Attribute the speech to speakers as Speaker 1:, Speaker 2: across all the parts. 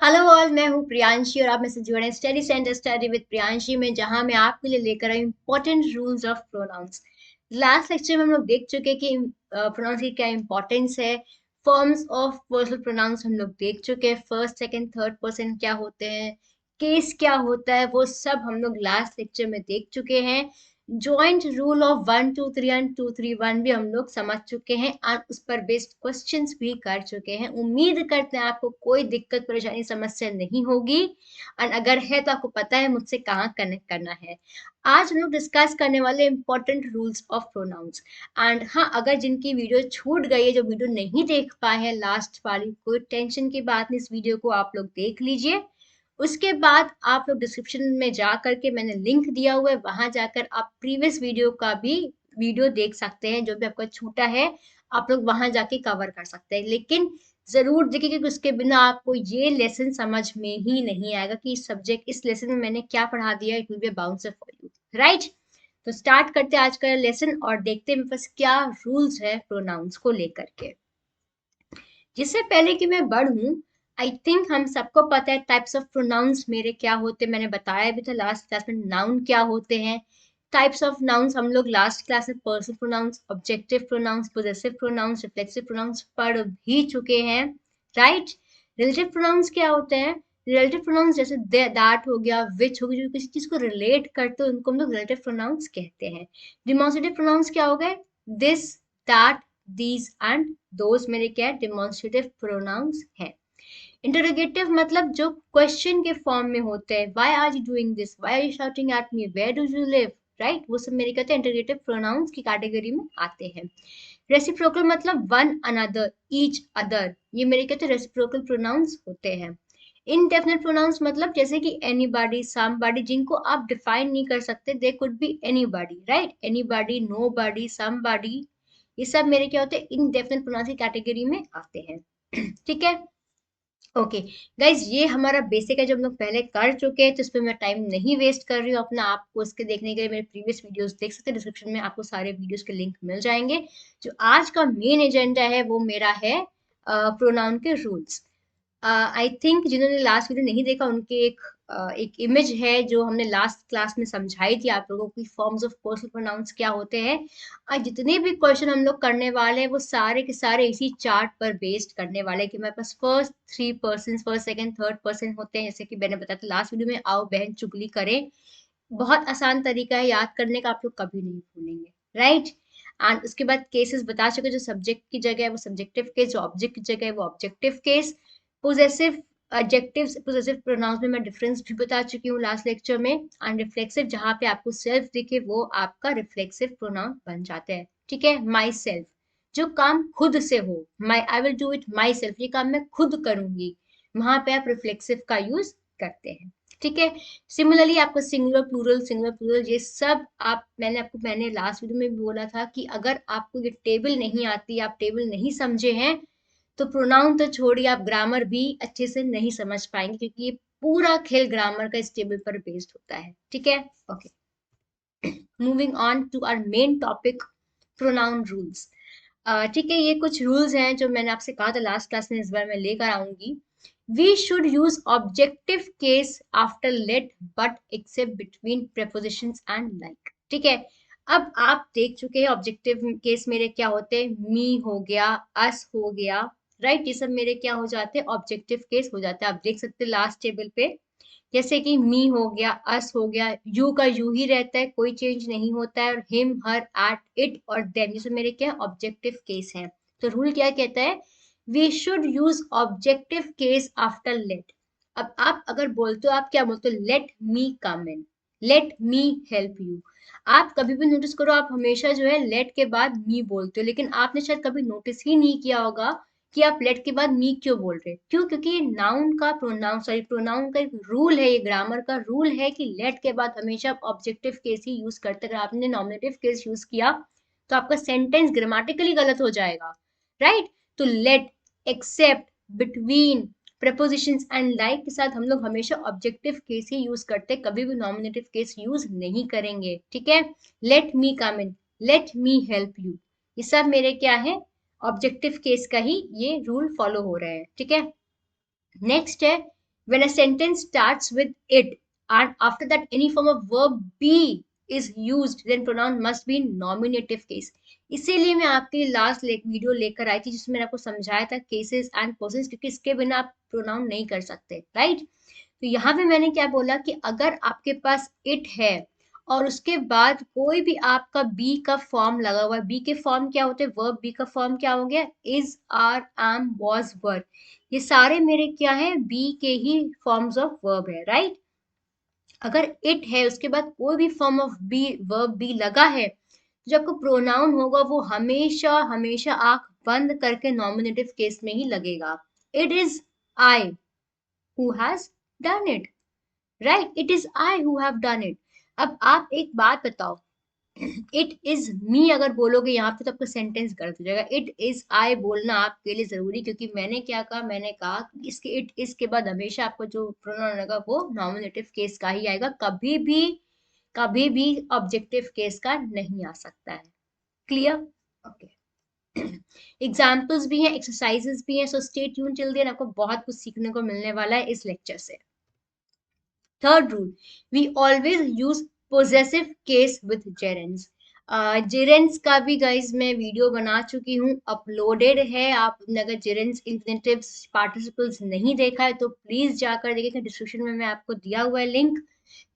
Speaker 1: Hello all, मैं हूँ प्रियांशी और आप में से जुड़े study centre study with Priyanshi में, जहां मैं आपके लिए लेकर आई important rules of pronouns. Last lecture में हम लोग देख चुके कि प्रोनाउंस की क्या इंपॉर्टेंस है। फॉर्म्स ऑफ पर्सनल प्रोनाउंस हम लोग देख चुके हैं, फर्स्ट सेकंड थर्ड पर्सन क्या होते हैं, केस क्या होता है, वो सब हम लोग लास्ट लेक्चर में देख चुके हैं। जॉइंट रूल ऑफ 1 2 3 एंड 2 3 1 भी हम लोग समझ चुके हैं और उस पर बेस्ड क्वेश्चंस भी कर चुके हैं। उम्मीद करते हैं आपको कोई दिक्कत परेशानी समस्या नहीं होगी, और अगर है तो आपको पता है मुझसे कहाँ कनेक्ट करना है। आज हम लोग डिस्कस करने वाले important rules of pronouns. And हाँ, अगर जिनकी वीडियो छूट गई है, जो वीडियो नहीं देख पाए हैं लास्ट वाली, कोई टेंशन की बात नहीं, इस वीडियो को आप लोग देख लीजिए। उसके बाद आप लोग डिस्क्रिप्शन में जा करके मैंने लिंक दिया हुआ है, वहां जाकर आप प्रीवियस वीडियो का भी वीडियो देख सकते हैं, जो भी आपका छूटा है आप लोग वहां जाके कवर कर सकते हैं। लेकिन जरूर देखिए, क्योंकि उसके बिना आपको ये लेसन समझ में ही नहीं आएगा कि इस सब्जेक्ट इस लेसन में मैंने क्या पढ़ा दिया। It will be bouncer for you, right. तो स्टार्ट करते हैं आज का लेसन और देखते हैं मेरे पास क्या रूल्स है प्रोनाउंस को लेकर के। जिससे पहले कि मैं बढ़ूं, आई थिंक हम सबको पता है टाइप्स ऑफ प्रोनाउंस मेरे क्या होते हैं। मैंने बताया भी था लास्ट क्लास में नाउन क्या होते हैं। टाइप्स ऑफ नाउन्स हम लोग लास्ट क्लास में personal pronouns, objective pronouns, possessive pronouns, reflexive pronouns पढ़ भी चुके हैं, राइट। रिलेटिव प्रोनाउंस क्या होते हैं? रिलेटिव प्रोनाउंस जैसे दैट हो गया, विच हो गया, जो किसी चीज को रिलेट करते हो उनको हम लोग रिलेटिव प्रोनाउंस कहते हैं। डिमॉन्स्ट्रेटिव प्रोनाउंस क्या हो गए? This, that, these and those मेरे क्या है? डिमॉन्स्ट्रेटिव प्रोनाउंस हैं। इंटरोगेटिव मतलब जो क्वेश्चन के फॉर्म में होते हैं, why are you doing this, why are you shouting at me, where do you live, right, वो सब मेरे कहते हैं इंटरोगेटिव प्रोनाउंस की कैटेगरी में आते हैं। रेसिप्रोकल मतलब वन अनदर, ईच अदर, ये मेरे कहते हैं रेसिप्रोकल प्रोनाउंस होते हैं। इनडेफिनेट प्रोनाउंस मतलब जैसे कि एनीबॉडी, समबॉडी, जिनको आप डिफाइन नहीं कर सकते, they could be anybody, right, anybody, nobody, somebody, ये सब मेरे क्या होते हैं? इनडेफिनेट प्रोनाउंस की कैटेगरी में आते हैं। ठीक है, ओके गाइज, ये हमारा बेसिक है जो हम लोग पहले कर चुके हैं, तो इस पर मैं टाइम नहीं वेस्ट कर रही हूँ अपना। आपको इसके देखने के लिए मेरे प्रीवियस वीडियोस देख सकते हैं, डिस्क्रिप्शन में आपको सारे वीडियोस के लिंक मिल जाएंगे। जो आज का मेन एजेंडा है वो मेरा है प्रोनाउन के रूल्स। आई थिंक जिन्होंने लास्ट वीडियो नहीं देखा, उनके एक इमेज है जो हमने लास्ट क्लास में समझाई थी आप लोगों की, फॉर्म्स ऑफ पर्सनल प्रोनाउंस क्या होते हैं। आज जितने भी क्वेश्चन हम लोग करने वाले हैं वो सारे के सारे इसी चार्ट पर बेस्ड करने वाले हैं कि हमारे पास first 3 person, first second third person होते हैं, जैसे कि मैंने बताया था लास्ट वीडियो में, आओ बहन चुगली करें। बहुत आसान तरीका है याद करने का, आप लोग कभी नहीं भूलेंगे, राइट। एंड उसके बाद केसेस बता चुके, जो सब्जेक्ट की जगह है वो सब्जेक्टिव केस, जो ऑब्जेक्ट की जगह है वो objective case. Possessive adjectives, possessive pronouns में मैं डिफरेंस भी बता चुकी हूँ लास्ट लेक्चर में। एंड रिफ्लेक्सिव, जहाँ पे आपको सेल्फ दिखे वो आपका रिफ्लेक्सिव प्रोनाउन बन जाते हैं। ठीक है, माई सेल्फ, जो काम खुद से हो, my, I will do it myself, ये काम मैं खुद करूंगी, वहां पे आप रिफ्लेक्सिव का यूज करते हैं। ठीक है। सिमिलरली आपको सिंगुलर प्लूरल, सिंगुलर प्लूरल, ये सब आप, मैंने लास्ट वीडियो में भी बोला था कि अगर आपको ये टेबल नहीं आती, आप टेबल नहीं समझे हैं, तो प्रोनाउन तो छोड़िए, आप ग्रामर भी अच्छे से नहीं समझ पाएंगे, क्योंकि ये पूरा खेल ग्रामर का इस टेबल पर बेस्ड होता है। ठीक है, okay, moving on to our main topic, pronoun rules. ठीक है, ये कुछ रूल्स हैं जो मैंने आपसे कहा था लास्ट क्लास में, इस बार मैं लेकर आऊंगी। We should use objective case after let but except between prepositions and like. ठीक है, अब आप देख चुके हैं ऑब्जेक्टिव केस मेरे क्या होते हैं, मी हो गया, अस हो गया, राइट, ये सब मेरे क्या हो जाते हैं? ऑब्जेक्टिव केस हो जाते हैं। आप देख सकते हैं लास्ट टेबल पे, जैसे कि मी हो गया, अस हो गया, यू का यू ही रहता है, कोई चेंज नहीं होता है, और हिम, हर, एट, इट और देम, ये सब मेरे क्या ऑब्जेक्टिव केस हैं। तो रूल क्या कहता है? We should use objective case after let. अब आप अगर बोलते हो, आप क्या बोलते हो? Let me come in, let me help you. आप कभी भी नोटिस करो, आप हमेशा जो है लेट के बाद मी बोलते हो, लेकिन आपने शायद कभी नोटिस ही नहीं किया होगा कि आप लेट के बाद मी क्यों बोल रहे हैं। क्यों? क्योंकि ये नाउन का प्रोनाउन, सॉरी, प्रोनाउन का एक रूल है, ये ग्रामर का रूल है कि लेट के बाद हमेशा आप ऑब्जेक्टिव केस ही यूज करते हैं। अगर आपने नॉमिनेटिव केस यूज किया तो आपका सेंटेंस ग्रामेटिकली गलत हो जाएगा, राइट। तो let, except, between, prepositions and like के साथ हम लोग हमेशा ऑब्जेक्टिव केस ही यूज करते हैं, कभी भी नॉमिनेटिव केस यूज नहीं करेंगे। ठीक है, late me come in, let me help you, ये सब मेरे क्या है? ऑब्जेक्टिव केस का ही ये रूल फॉलो हो रहे हैं। ठीक है, नेक्स्ट है When a sentence starts with it and after that any form of verb be is used, then pronoun must be in nominative case. इसीलिए मैं आपके लिए लास्ट वीडियो लेकर आई थी जिसमें मैंने आपको समझाया था केसेस एंड पर्सन्स, क्योंकि इसके बिना आप प्रोनाउन नहीं कर सकते, राइट? तो यहाँ पे मैंने क्या बोला कि अगर आपके पास इट है और उसके बाद कोई भी आपका बी का फॉर्म लगा हुआ है, बी के फॉर्म क्या होते हैं, वर्ब बी का फॉर्म क्या हो गया, is, are, am, was, were, ये सारे मेरे क्या है, बी के ही फॉर्म्स ऑफ वर्ब है, राइट? अगर इट है उसके बाद कोई भी form of be, verb be लगा है, तो जो आपको प्रोनाउन होगा वो हमेशा हमेशा आंख बंद करके नॉमिनेटिव केस में ही लगेगा. It is I who has done it, right? It is I who have done it. अब आप एक बात बताओ, इट इज मी अगर बोलोगे यहाँ पे तो आपका सेंटेंस गलत हो जाएगा. इट इज आई बोलना आपके लिए जरूरी, क्योंकि मैंने क्या कहा, मैंने कहा कि इसके इट इज के बाद हमेशा आपको जो प्रोनाउन आएगा वो नॉमिनेटिव केस का ही आएगा, कभी भी ऑब्जेक्टिव केस का नहीं आ सकता है. क्लियर? ओके. एग्जाम्पल्स भी हैं, एक्सरसाइजेस भी हैं, so stay tune till then, आपको बहुत कुछ सीखने को मिलने वाला है इस लेक्चर से. Third rule, we always use possessive case with gerunds. जेरेंड्स का भी गाइज मैं वीडियो बना चुकी हूँ, अपलोडेड है. आपने अगर जेरेंड्स इन्फिनेटिव्स पार्टिसिपल्स नहीं देखा है तो प्लीज जाकर देखें, डिस्क्रिप्शन में मैं आपको दिया हुआ है लिंक,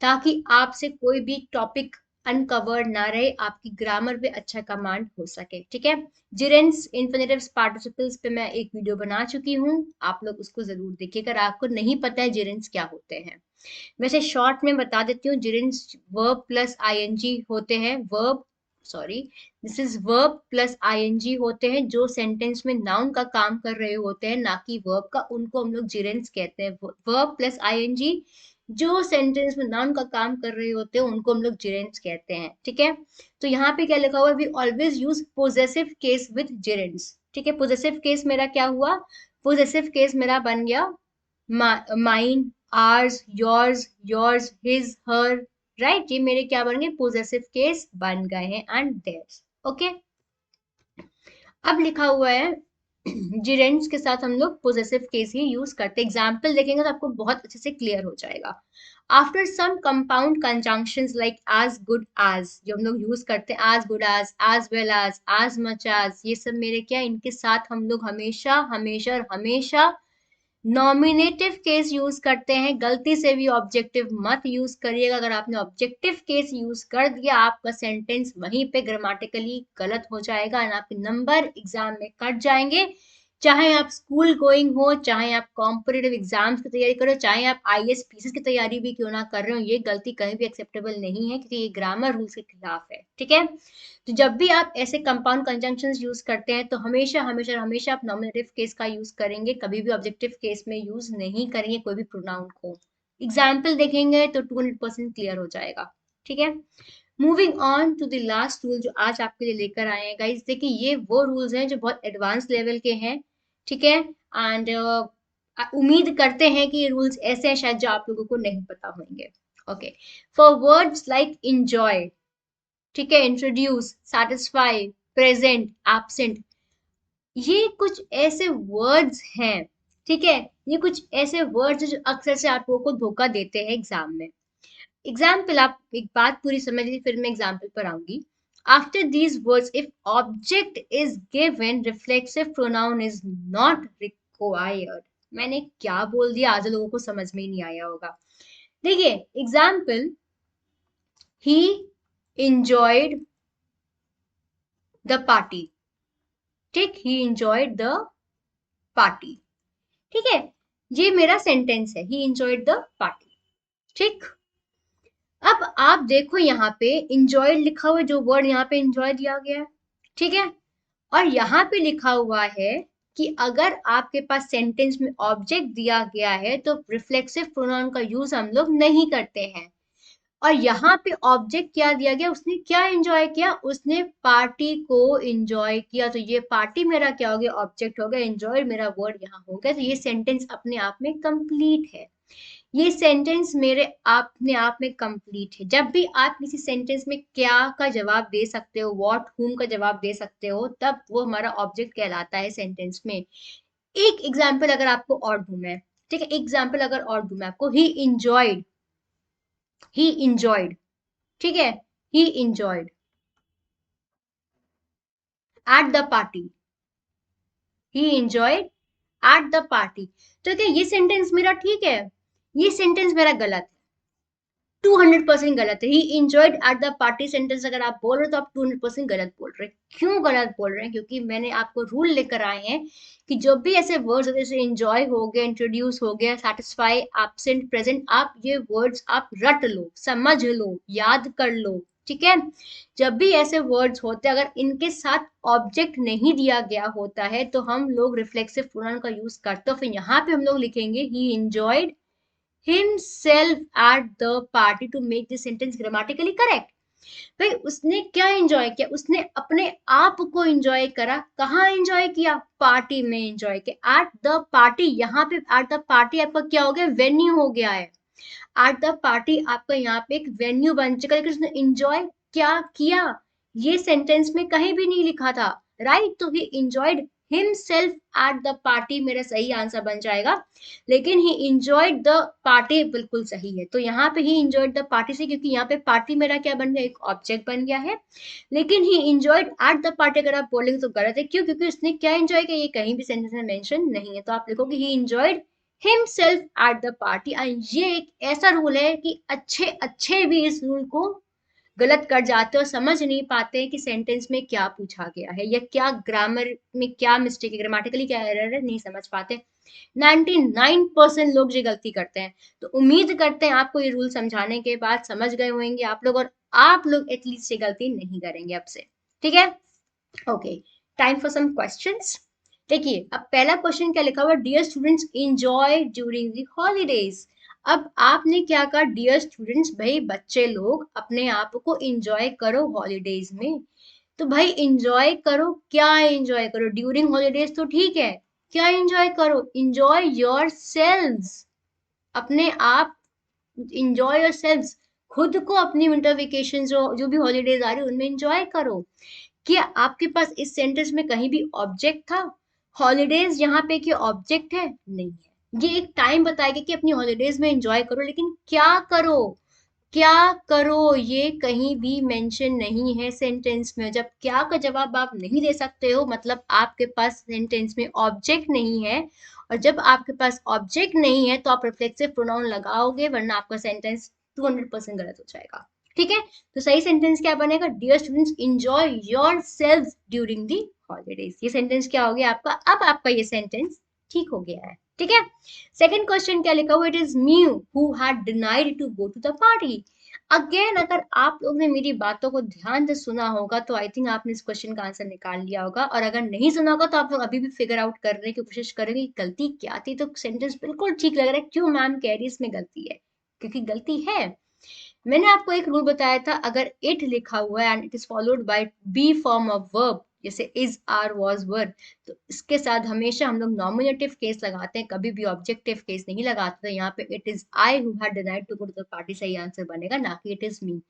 Speaker 1: ताकि आपसे कोई भी टॉपिक अनकवर्ड ना रहे, आपकी ग्रामर पे अच्छा कमांड हो सके. ठीक है? जेरेंड्स इन्फिनेटिव्स पार्टिसिपल्स पे मैं एक वीडियो बना चुकी हूँ, आप लोग उसको जरूर देखिए अगर आपको नहीं पता है जेरेंड्स क्या होते हैं. वैसे शॉर्ट में बता देती हूँ, जेरेंड्स वर्ब प्लस आईएनजी होते हैं, verb, sorry, this is verb plus ING होते हैं जो सेंटेंस में नाउन का काम कर रहे होते हैं, ना कि वर्ब का, उनको हम लोग जेरेंड्स कहते हैं. वर्ब प्लस आईएनजी जो सेंटेंस में नाउन का काम कर रहे होते हैं उनको हम लोग जेरेंड्स कहते हैं. ठीक है? तो यहाँ पे क्या लिखा हुआ है, we always use possessive case with gerunds. ठीक है? पोजेसिव केस मेरा क्या हुआ, पोजेसिव केस मेरा बन गया माइन, आर्स, योर्स, हिज, हर, राइट? ये मेरे क्या बन गए, पोजेसिव केस बन गए हैं, एंड देयर्स. ओके. अब लिखा हुआ है जिरेंट्स के साथ हम लोग पोजेसिव केस ही यूज करते हैं. एग्जाम्पल देखेंगे तो आपको बहुत अच्छे से क्लियर हो जाएगा. After some compound conjunctions like as good as, जो हम लोग यूज करते हैं, as good as well as much as, ये सब मेरे क्या, इनके साथ हम लोग हमेशा हमेशा और हमेशा नॉमिनेटिव केस यूज करते हैं. गलती से भी ऑब्जेक्टिव मत यूज करिएगा. अगर आपने ऑब्जेक्टिव केस यूज कर दिया, आपका सेंटेंस वहीं पे ग्रामेटिकली गलत हो जाएगा और आपके नंबर एग्जाम में कट जाएंगे. चाहे आप स्कूल गोइंग हो, चाहे आप कॉम्पिटेटिव एग्जाम्स की तैयारी करो, चाहे आप आईएएस पीसीएस की तैयारी भी क्यों ना कर रहे हो, ये गलती कहीं भी एक्सेप्टेबल नहीं है, क्योंकि ये ग्रामर रूल्स के खिलाफ है. ठीक है? तो जब भी आप ऐसे कंपाउंड कंजंक्शंस यूज करते हैं तो हमेशा हमेशा हमेशा आप नॉमिनेटिव केस का यूज करेंगे, कभी भी ऑब्जेक्टिव केस में यूज नहीं करेंगे कोई भी प्रोनाउन को. एग्जाम्पल देखेंगे तो 200% क्लियर हो जाएगा. ठीक है? Moving on to the last rule जो आज आपके लिए लेकर आए हैं गाइस, देखिए ये वो रूल्स हैं जो बहुत एडवांस लेवल के हैं. ठीक है? एंड उम्मीद करते हैं कि ये रूल्स ऐसे हैं शायद जो आप लोगों को नहीं पता होंगे. Okay. For words like enjoy, ठीक है, इंट्रोड्यूस, सेटिस्फाई, प्रेजेंट, एब्सेंट, ये कुछ ऐसे वर्ड्स हैं. ठीक है? ये कुछ ऐसे वर्ड्स जो अक्सर से आप लोगों को धोखा देते हैं एग्जाम में. एग्जाम्पल, आप एक बात पूरी समझ लीजिए फिर मैं एग्जाम्पल पर आऊंगी. After these words if object is given, reflexive pronoun is not required. मैंने क्या बोल दिया, आज लोगों को समझ में ही नहीं आया होगा. देखिए example, he enjoyed the party. ठीक, ही enjoyed the party. ठीक है? ये मेरा सेंटेंस है, ही enjoyed the party. ठीक. अब आप देखो यहाँ पे enjoyed लिखा हुआ है, जो वर्ड यहाँ पे enjoy दिया गया है. ठीक है? और यहाँ पे लिखा हुआ है कि अगर आपके पास सेंटेंस में ऑब्जेक्ट दिया गया है तो रिफ्लेक्सिव प्रोनाउन का यूज हम लोग नहीं करते हैं. और यहाँ पे ऑब्जेक्ट क्या दिया गया, उसने क्या एंजॉय किया, उसने पार्टी को एंजॉय किया. तो ये पार्टी मेरा क्या हो गया, ऑब्जेक्ट हो गया, एंजॉय मेरा वर्ड यहाँ हो गया. तो ये सेंटेंस अपने आप में कंप्लीट है. ये सेंटेंस मेरे अपने आप में कंप्लीट है. जब भी आप किसी सेंटेंस में क्या का जवाब दे सकते हो, व्हाट, हुम का जवाब दे सकते हो, तब वो हमारा ऑब्जेक्ट कहलाता है सेंटेंस में. एक एग्जाम्पल अगर आपको और दूं मैं, ठीक है, एग्जाम्पल अगर और दूं मैं आपको, ही इंजॉयड, ही इंजॉयड, ठीक है, ही enjoyed at the party, he enjoyed at the party. तो क्या ये सेंटेंस मेरा ठीक है? ये सेंटेंस मेरा गलत है, 200% गलत है। ही enjoyed at the party sentence अगर आप बोल रहे हो तो आप 200% गलत बोल रहे हैं। क्यों गलत बोल रहे हैं? क्योंकि मैंने आपको रूल लेकर आए हैं कि जो भी ऐसे वर्ड्स होते हैं, जैसे इंजॉय हो गया, इंट्रोड्यूस हो गया, सेटिस्फाई, एब्सेंट, प्रेजेंट, आप ये वर्ड्स आप रट लो, समझ लो, याद कर लो, ठीक है। जब भी ऐसे वर्ड्स होते हैं, अगर इनके साथ ऑब्जेक्ट नहीं दिया गया होता है तो हम लोग रिफ्लेक्सिव प्रोनाउन का यूज करते हैं। फिर यहाँ पे हम लोग लिखेंगे ही enjoyed himself at the party to make this sentence grammatically correct। भाई उसने क्या एंजॉय किया? उसने अपने आप को एंजॉय करा। कहाँ एंजॉय किया? पार्टी में एंजॉय किया। एट द पार्टी, यहाँ पे एट द पार्टी आपका क्या हो गया? वेन्यू हो गया है। एट द पार्टी आपका यहाँ पे एक वेन्यू बन चुका है, लेकिन उसने एंजॉय क्या किया ये सेंटेंस में कहीं भी नहीं लिखा था, राइट। तो ही enjoyed himself at the party मेरा सही आंसर बन जाएगा, लेकिन ही इंजॉयड द पार्टी बिल्कुल सही है। तो यहाँ पे ही इंजॉयड द पार्टी से, क्योंकि यहाँ पे पार्टी मेरा क्या बन गया? एक ऑब्जेक्ट बन गया है। लेकिन ही इंजॉयड एट द पार्टी अगर आप बोलेंगे तो गलत है। क्यों? क्योंकि उसने क्या एंजॉय किया ये कहीं भी सेंटेंस में मेंशन नहीं है। तो आप लिखोगे ही enjoyed himself at the party. And ये एक ऐसा रूल है कि अच्छे अच्छे भी इस रूल को गलत कर जाते हैं और समझ नहीं पाते हैं कि सेंटेंस में क्या पूछा गया है या क्या ग्रामर में क्या मिस्टेक है, ग्रामेटिकली क्या एरर है, नहीं समझ पाते। 99% लोग ये गलती करते हैं। तो उम्मीद करते हैं आपको ये रूल समझाने के बाद समझ गए होंगे आप लोग, और आप लोग एटलीस्ट ये गलती नहीं करेंगे अब से, ठीक है। Okay, time for some questions. देखिए अब पहला क्वेश्चन क्या लिखा हुआ? Dear students enjoy during the holidays. अब आपने क्या कहा? डियर स्टूडेंट्स, भाई बच्चे लोग अपने आप को एंजॉय करो हॉलीडेज में। तो भाई एंजॉय करो, क्या एंजॉय करो? ड्यूरिंग हॉलीडेज तो ठीक है, क्या एंजॉय करो? एंजॉय योर सेल्व्स, अपने आप, इंजॉय योर सेल्व्स, खुद को अपनी विंटर वेकेशन जो जो भी हॉलीडेज आ रही है उनमें एंजॉय करो। क्या आपके पास इस सेंटेंस में कहीं भी ऑब्जेक्ट था? हॉलीडेज यहाँ पे क्या ऑब्जेक्ट है? नहीं है। ये एक टाइम बताएगा कि अपनी हॉलीडेज में एंजॉय करो, लेकिन क्या करो, क्या करो ये कहीं भी मेंशन नहीं है सेंटेंस में। जब क्या का जवाब आप नहीं दे सकते हो मतलब आपके पास सेंटेंस में ऑब्जेक्ट नहीं है, और जब आपके पास ऑब्जेक्ट नहीं है तो आप रिफ्लेक्सिव प्रोनाउन लगाओगे, वरना आपका सेंटेंस 200% गलत हो जाएगा, ठीक है। तो सही सेंटेंस क्या बनेगा? Dear students enjoy yourself during the holidays. ये सेंटेंस क्या हो गया आपका? अब आपका ये सेंटेंस ठीक हो गया है, ठीक है। सेकंड क्वेश्चन क्या लिखा हुआ? It is me who had denied to go to the party. Again अगर आप लोग ने मेरी बातों को ध्यान से सुना होगा तो आई थिंक आपने इस क्वेश्चन का आंसर निकाल लिया होगा, और अगर नहीं सुना होगा तो आप लोग अभी भी फिगर आउट करने की कोशिश करेंगे कि गलती क्या थी। तो सेंटेंस बिल्कुल ठीक लग रहा है, क्यों मैम कह रही है इसमें गलती है? क्योंकि गलती है। मैंने आपको एक रूल बताया था, अगर इट लिखा हुआ है and it is followed by be form of verb, जैसे इज, आर, वाज, वर, तो इसके साथ हमेशा हम लोग नॉमिनेटिव केस लगाते हैं, कभी भी ऑब्जेक्टिव केस नहीं लगाते। तो यहाँ पे it is I who had denied to go to the party सही आंसर बनेगा, ना कि इट इज मी।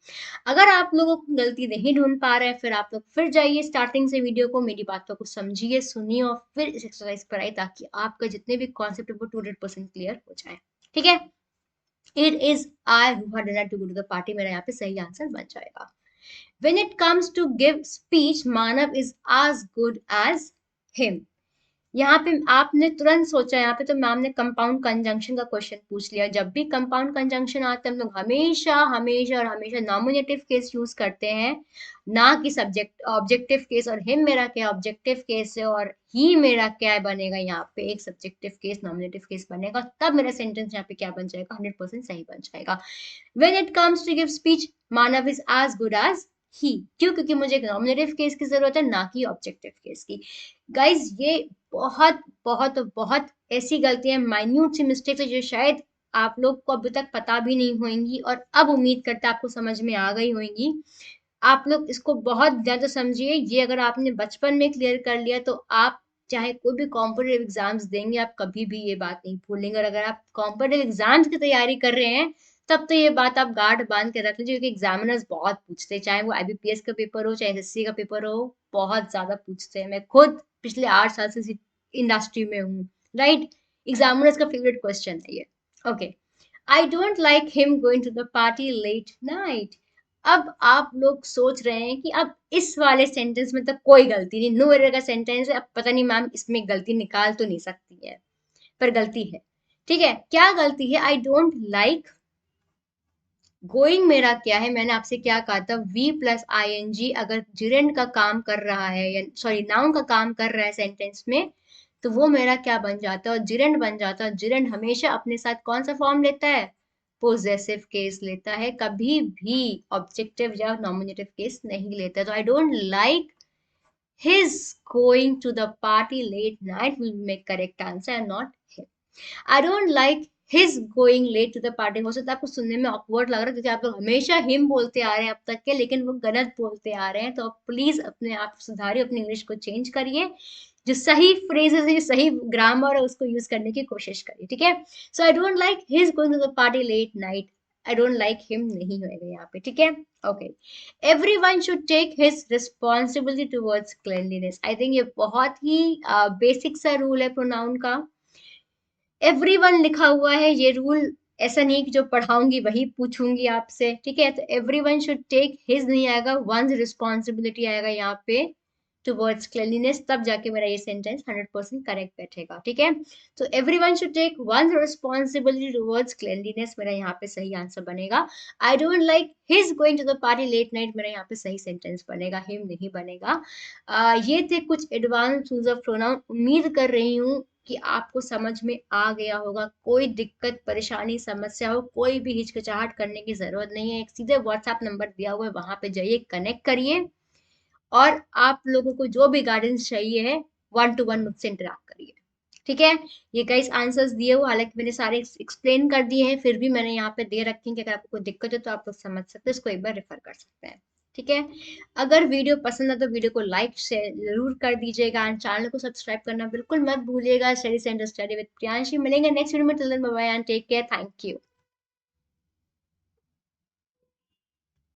Speaker 1: अगर आप लोगों को गलती नहीं ढूंढ पा रहे हैं, फिर आप लोग फिर जाइए स्टार्टिंग से वीडियो को, मेरी बातों को समझिए, सुनिए और फिर इस एक्सरसाइज पर आइए, ताकि आपका जितने भी कॉन्सेप्ट है वो 200% क्लियर हो जाए, ठीक है। It is I who had denied to go to the party मेरा यहाँ पे सही आंसर बन जाएगा। When it comes to give speech, Manav is as good as him। यहाँ पे आपने तुरंत सोचा, यहाँ पे तो मैम ने कंपाउंड कंजंक्शन का क्वेश्चन पूछ लिया। जब भी कंपाउंड कंजंक्शन आता है हम लोग हमेशा हमेशा और हमेशा नॉमिनेटिव केस यूज करते हैं, ना कि सब्जेक्ट ऑब्जेक्टिव केस। और हिम मेरा क्या ऑब्जेक्टिव केस है, और ही मेरा क्या बनेगा? यहाँ पे एक सब्जेक्टिव केस नॉमिनेटिव केस बनेगा, तब मेरा सेंटेंस यहाँ पे क्या बन जाएगा? 100% सही बन जाएगा। When it comes to give speech, Manav is as good as he। क्यों? क्योंकि मुझे एक नॉमिनेटिव केस की जरूरत है, ना कि ऑब्जेक्टिव केस की। गाइज ये बहुत बहुत बहुत ऐसी गलतियां, माइन्यूट सी मिस्टेक्स है जो शायद आप लोग को अभी तक पता भी नहीं होंगी, और अब उम्मीद करते आपको समझ में आ गई होंगी। आप लोग इसको बहुत ज्यादा समझिए। ये अगर आपने बचपन में क्लियर कर लिया तो आप चाहे कोई भी कॉम्पिटेटिव एग्जाम्स देंगे, आप कभी भी ये बात नहीं भूलेंगे। और अगर आप कॉम्पिटेटिव एग्जाम्स की तैयारी कर रहे हैं तब तो ये बात आप गार्ड बांध के रख लीजिए, क्योंकि एग्जामिनर्स बहुत पूछते हैं, चाहे वो आईबीपीएस का पेपर हो चाहे एसएससी का पेपर हो, बहुत ज्यादा पूछते हैं। मैं खुद पिछले 8 साल से इंडस्ट्री में हूँ, राइट। एग्जामिनर्स का फेवरेट क्वेश्चन है ये। Okay, I don't like him going to the party late night. अब आप लोग सोच रहे हैं कि अब इस वाले सेंटेंस में तो कोई गलती नहीं, नो एरर का सेंटेंस है, अब पता नहीं मैम इसमें गलती निकाल तो नहीं सकती है, पर गलती है। ठीक है, क्या गलती है? आई डोंट लाइक गोइंग मेरा क्या है, मैंने आपसे क्या कहा था, V plus I N G अगर जिरेंड का काम कर रहा है, या सॉरी नाउन का काम कर रहा है सेंटेंस में, तो वो मेरा क्या बन जाता है? जिरेंड बन जाता है। जिरेंड हमेशा अपने साथ कौन सा फॉर्म लेता है? पोजेसिव केस लेता है, कभी भी ऑब्जेक्टिव या नॉमिनेटिव केस नहीं लेता। तो I don't like his going to the party late night will make correct answer and not him. I don't like his going late to the party. हो सकता है आपको सुनने में ऑकवर्ड लग रहा है क्योंकि आप लोग हमेशा हिम बोलते आ रहे हैं अब तक के, लेकिन वो गलत बोलते आ रहे हैं, तो आप प्लीज अपने आप सुधारिए, अपनी इंग्लिश को चेंज करिए, जो सही फ्रेजेस है, जो सही ग्रामर है, उसको यूज करने की कोशिश करिए। ठीक है, so I don't like his going to the party late night, I don't like him नहीं होएगा यहाँ पे। ठीक है, okay. Everyone should take his responsibility towards cleanliness. I think ये बहुत ही बेसिक सा रूल है प्रोनाउन का। एवरीवन लिखा हुआ है, ये रूल ऐसा नहीं कि जो पढ़ाऊंगी वही पूछूंगी आपसे। ठीक है, तो एवरीवन शुड टेक हिज नहीं आएगा, वंस रिस्पॉन्सिबिलिटी आएगा यहाँ पे टुवर्ड्स क्लीनलीनेस, तब जाके मेरा ये सेंटेंस 100% करेक्ट बैठेगा। ठीक है, तो everyone should take one's responsibility towards cleanliness मेरा यहाँ पे सही आंसर बनेगा। I don't like his going to the party late night मेरा यहाँ पे सही सेंटेंस बनेगा, हिम नहीं बनेगा। ये थे कुछ एडवांस रूल्स ऑफ प्रोनाउन। उम्मीद कर रही हूँ कि आपको समझ में आ गया होगा। कोई दिक्कत परेशानी समस्या हो, कोई भी हिचकिचाहट करने की जरूरत नहीं है, एक सीधे व्हाट्सएप नंबर दिया हुआ है, वहां पे जाइए, कनेक्ट करिए, और आप लोगों को जो भी गाइडेंस चाहिए है, 1 to 1 मुझसे इंटरेक्ट करिए। ठीक है, ये गाइस आंसर्स दिए हुए, हालांकि मैंने सारे एक्सप्लेन कर दिए हैं, फिर भी मैंने यहाँ पे दे रखे हैं कि अगर आपको कोई दिक्कत है तो आप लोग समझ सकते हैं, इसको एक बार रेफर कर सकते हैं। ठीक है, अगर वीडियो पसंद है तो वीडियो को लाइक शेयर जरूर कर दीजिएगा, एंड चैनल को सब्सक्राइब करना बिल्कुल मत भूलिएगा। Study centre study with Priyanshi, मिलेंगे नेक्स्ट वीडियो में। Till then bye bye and take care, thank you.